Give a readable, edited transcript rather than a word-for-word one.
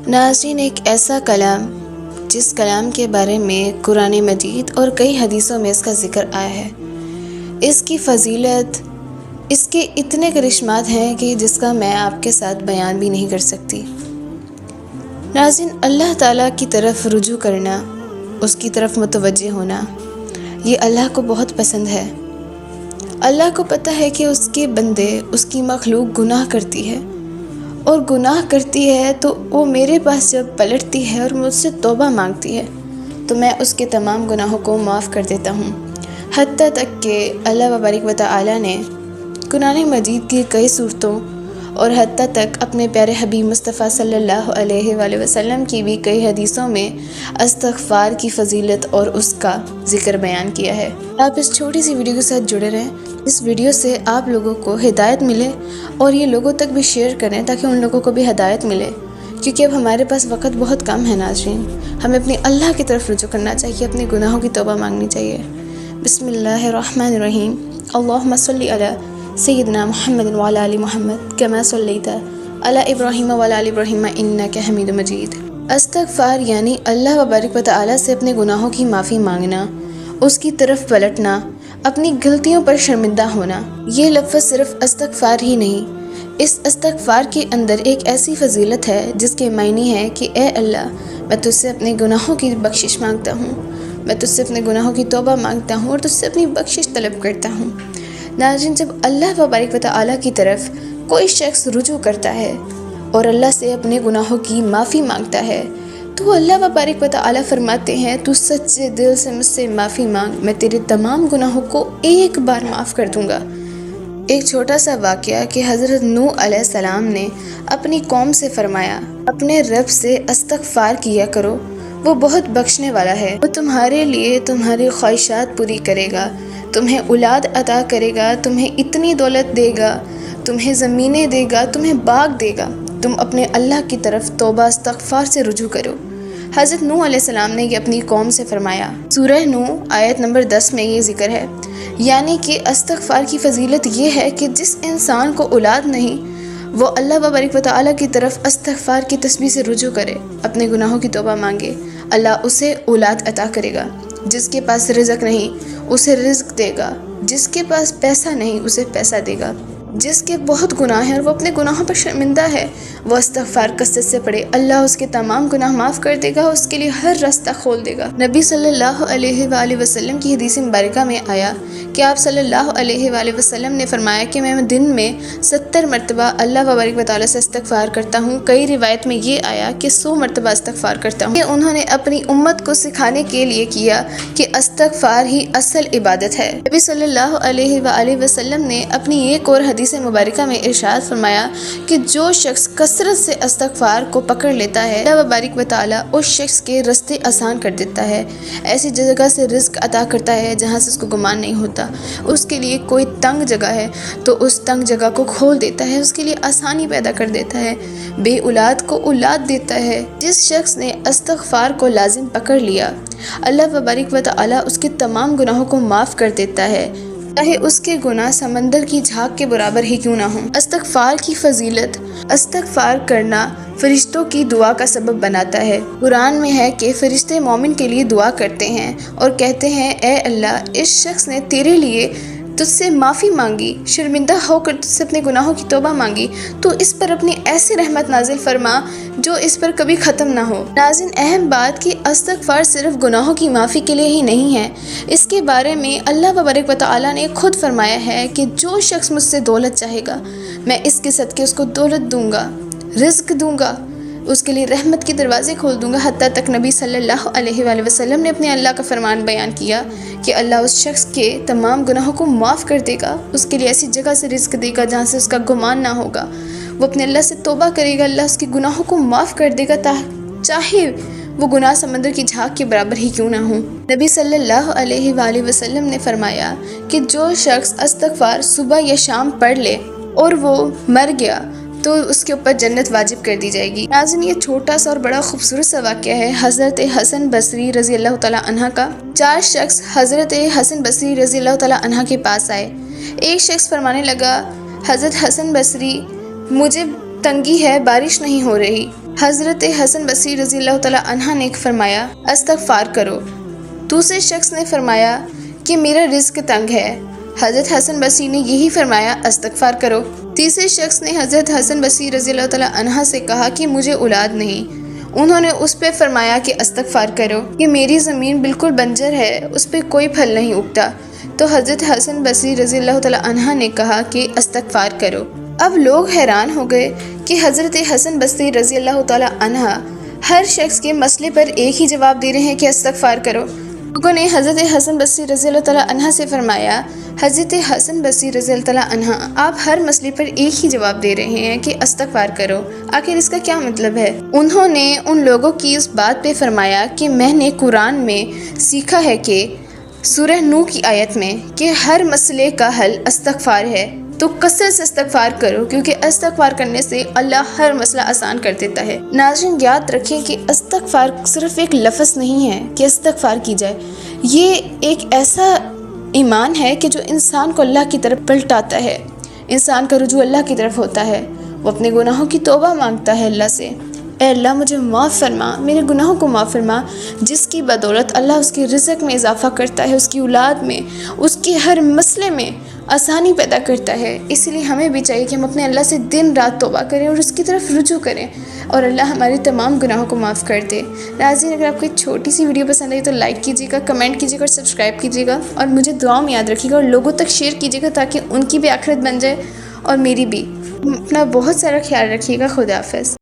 ناظرین، ایک ایسا کلام جس کلام کے بارے میں قرآن مجید اور کئی حدیثوں میں اس کا ذکر آیا ہے، اس کی فضیلت، اس کے اتنے کرشمات ہیں کہ جس کا میں آپ کے ساتھ بیان بھی نہیں کر سکتی۔ ناظرین، اللہ تعالیٰ کی طرف رجوع کرنا، اس کی طرف متوجہ ہونا، یہ اللہ کو بہت پسند ہے۔ اللہ کو پتہ ہے کہ اس کے بندے، اس کی مخلوق گناہ کرتی ہے، اور گناہ کرتی ہے تو وہ میرے پاس جب پلٹتی ہے اور مجھ سے توبہ مانگتی ہے تو میں اس کے تمام گناہوں کو معاف کر دیتا ہوں۔ حتیٰ تک کہ اللہ تبارک و تعالیٰ نے قرآن مجید کی کئی صورتوں اور حتیٰ تک اپنے پیارے حبیب مصطفیٰ صلی اللہ علیہ وآلہ وسلم کی بھی کئی حدیثوں میں استغفار کی فضیلت اور اس کا ذکر بیان کیا ہے۔ آپ اس چھوٹی سی ویڈیو کے ساتھ جڑے رہیں، اس ویڈیو سے آپ لوگوں کو ہدایت ملے اور یہ لوگوں تک بھی شیئر کریں تاکہ ان لوگوں کو بھی ہدایت ملے، کیونکہ اب ہمارے پاس وقت بہت کم ہے۔ ناظرین، ہمیں اپنے اللہ کی طرف رجوع کرنا چاہیے، اپنے گناہوں کی توبہ مانگنی چاہیے۔ بسم اللہ الرحمن الرحیم۔ اللہم صلی علی سیدنا محمد وعلی آل محمد کما صلیت علی ابراہیم وعلی آل ابراہیم انک حمید مجید۔ استغفار یعنی اللہ تبارک و تعالیٰ سے اپنے گناہوں کی معافی مانگنا، اس کی طرف پلٹنا، اپنی غلطیوں پر شرمندہ ہونا۔ یہ لفظ صرف استغفار ہی نہیں، اس استغفار کے اندر ایک ایسی فضیلت ہے جس کے معنی ہے کہ اے اللہ، میں تجھ سے اپنے گناہوں کی بخشش مانگتا ہوں، میں تجھ سے اپنے گناہوں کی توبہ مانگتا ہوں اور تجھ سے اپنی بخشش طلب کرتا ہوں۔ ناظرین، جب اللہ تبارک و تعالیٰ کی طرف کوئی شخص رجوع کرتا ہے اور اللہ سے اپنے گناہوں کی معافی مانگتا ہے تو اللہ تبارک و تعالیٰ فرماتے ہیں تو سچے دل سے مجھ سے معافی مانگ، میں تیرے تمام گناہوں کو ایک بار معاف کر دوں گا۔ ایک چھوٹا سا واقعہ کہ حضرت نوح علیہ السلام نے اپنی قوم سے فرمایا، اپنے رب سے استغفار کیا کرو، وہ بہت بخشنے والا ہے، وہ تمہارے لیے تمہاری خواہشات پوری کرے گا، تمہیں اولاد عطا کرے گا، تمہیں اتنی دولت دے گا، تمہیں زمینیں دے گا، تمہیں باغ دے گا، تم اپنے اللہ کی طرف توبہ استغفار سے رجوع کرو۔ حضرت نوح علیہ السلام نے یہ اپنی قوم سے فرمایا۔ سورہ نوح آیت نمبر 10 میں یہ ذکر ہے، یعنی کہ استغفار کی فضیلت یہ ہے کہ جس انسان کو اولاد نہیں وہ اللہ تبارک و تعالیٰ کی طرف استغفار کی تسبیح سے رجوع کرے، اپنے گناہوں کی توبہ مانگے، اللہ اسے اولاد عطا کرے گا۔ جس کے پاس رزق نہیں اسے رزق دے گا، جس کے پاس پیسہ نہیں اسے پیسہ دے گا، جس کے بہت گناہ ہیں اور وہ اپنے گناہوں پر شرمندہ ہے وہ استغفار کثرت سے پڑھے، اللہ اس کے تمام گناہ معاف کر دے گا، اس کے لیے ہر راستہ کھول دے گا۔ نبی صلی اللہ علیہ وآلہ وسلم کی حدیث مبارکہ میں آیا کہ آپ صلی اللہ علیہ وآلہ وسلم نے فرمایا کہ میں دن میں 70 مرتبہ اللہ تبارک و تعالیٰ سے استغفار کرتا ہوں۔ کئی روایت میں یہ آیا کہ 100 مرتبہ استغفار کرتا ہوں۔ انہوں نے اپنی امت کو سکھانے کے لیے کیا کہ استغفار ہی اصل عبادت ہے۔ نبی صلی اللہ علیہ وآلہ وسلم نے اپنی ایک اور حدیث مبارکہ میں ارشاد فرمایا کہ جو شخص کثرت سے استغفار کو پکڑ لیتا ہے اللہ تبارک و تعالیٰ اس شخص کے راستے آسان کر دیتا ہے، ایسی جگہ سے رزق عطا کرتا ہے جہاں سے اس کو گمان نہیں ہوتا، اس کے لیے کوئی تنگ جگہ ہے تو اس تنگ جگہ کو کھول دیتا ہے، اس کے لیے آسانی پیدا کر دیتا ہے، بے اولاد کو اولاد دیتا ہے۔ جس شخص نے استغفار کو لازم پکڑ لیا اللہ تبارک و تعالیٰ اس کے تمام گناہوں کو معاف کر دیتا ہے، چاہے اس کے گناہ سمندر کی جھاگ کے برابر ہی کیوں نہ ہوں۔ استغفار کی فضیلت، استغفار کرنا فرشتوں کی دعا کا سبب بناتا ہے۔ قرآن میں ہے کہ فرشتے مومن کے لیے دعا کرتے ہیں اور کہتے ہیں اے اللہ، اس شخص نے تیرے لیے تجھ سے معافی مانگی، شرمندہ ہو کر تجھ سے اپنے گناہوں کی توبہ مانگی، تو اس پر اپنی ایسی رحمت نازل فرما جو اس پر کبھی ختم نہ ہو۔ ناظرین، اہم بات کہ استغفار صرف گناہوں کی معافی کے لیے ہی نہیں ہے، اس کے بارے میں اللہ تبارک و تعالیٰ نے خود فرمایا ہے کہ جو شخص مجھ سے دولت چاہے گا میں اس کے صدقے اس کو دولت دوں گا، رزق دوں گا، اس کے لیے رحمت کے دروازے کھول دوں گا۔ حتیٰ تک نبی صلی اللہ علیہ وآلہ وسلم نے اپنے اللہ کا فرمان بیان کیا کہ اللہ اس شخص کے تمام گناہوں کو معاف کر دے گا، اس کے لیے ایسی جگہ سے رزق دے گا جہاں سے اس کا گمان نہ ہوگا، وہ اپنے اللہ سے توبہ کرے گا، اللہ اس کے گناہوں کو معاف کر دے گا، چاہے وہ گناہ سمندر کی جھاگ کے برابر ہی کیوں نہ ہوں۔ نبی صلی اللہ علیہ وآلہ وسلم نے فرمایا کہ جو شخص استغفار صبح یا شام پڑھ لے اور وہ مر گیا تو اس کے اوپر جنت واجب کر دی جائے گی۔ ناظرین، یہ چھوٹا سا اور بڑا خوبصورت سا واقعہ ہے حضرت حسن بصری رضی اللہ تعالیٰ عنہ کا۔ 4 شخص حضرت حسن بصری رضی اللہ تعالیٰ عنہ کے پاس آئے۔ ایک شخص فرمانے لگا، حضرت حسن بصری، مجھے تنگی ہے، بارش نہیں ہو رہی، حضرت حسن بصری رضی اللہ تعالیٰ عنہ نے فرمایا استغفار کرو۔ دوسرے شخص نے فرمایا کہ میرا رزق تنگ ہے۔ حضرت حسن بصری نے یہی فرمایا استغفار کرو۔ تیسرے شخص نے حضرت حسن بصری رضی اللہ تعالیٰ عنہ سے کہا کہ مجھے اولاد نہیں۔ انہوں نے اس پہ فرمایا کہ استغفار کرو کہ میری زمین بالکل بنجر ہے، اس پہ کوئی پھل نہیں اگتا۔ تو حضرت حسن بصری رضی اللہ تعالیٰ عنہ نے کہا کہ استغفار کرو۔ اب لوگ حیران ہو گئے کہ حضرت حسن بصری رضی اللہ تعالیٰ عنہ ہر شخص کے مسئلے پر ایک ہی جواب دے رہے ہیں کہ استغفار کرو۔ لوگوں نے حضرت حسن بصری رضی اللہ تعالیٰ عنہ سے فرمایا حضرت حسن بصری رضی اللہ تعالیٰ عنہ آپ ہر مسئلے پر ایک ہی جواب دے رہے ہیں کہ استغفار کرو، آخر اس کا کیا مطلب ہے؟ انہوں نے ان لوگوں کی اس بات پہ فرمایا کہ میں نے قرآن میں سیکھا ہے کہ سورہ نوح کی آیت میں کہ ہر مسئلے کا حل استغفار ہے، تو کثرت سے استغفار کرو کیونکہ استغفار کرنے سے اللہ ہر مسئلہ آسان کر دیتا ہے۔ ناظرین یاد رکھیں کہ استغفار صرف ایک لفظ نہیں ہے کہ استغفار کی جائے، یہ ایک ایسا ایمان ہے کہ جو انسان کو اللہ کی طرف پلٹاتا ہے، انسان کا رجوع اللہ کی طرف ہوتا ہے، وہ اپنے گناہوں کی توبہ مانگتا ہے اللہ سے، اے اللہ مجھے معاف فرما، میرے گناہوں کو معاف فرما، جس کی بدولت اللہ اس کے رزق میں اضافہ کرتا ہے، اس کی اولاد میں، اس کے ہر مسئلے میں آسانی پیدا کرتا ہے۔ اس لیے ہمیں بھی چاہیے کہ ہم اپنے اللہ سے دن رات توبہ کریں اور اس کی طرف رجوع کریں اور اللہ ہمارے تمام گناہوں کو معاف کر دے۔ ناظرین اگر آپ کو ایک چھوٹی سی ویڈیو پسند آئی تو لائک کیجیے گا، کمنٹ کیجیے گا اور سبسکرائب کیجیے گا، اور مجھے دعاؤں میں یاد رکھیے گا اور لوگوں تک شیئر کیجیے گا تاکہ ان کی بھی آخرت بن جائے اور میری بھی۔ اپنا بہت سارا خیال رکھیے گا۔ خدا حافظ۔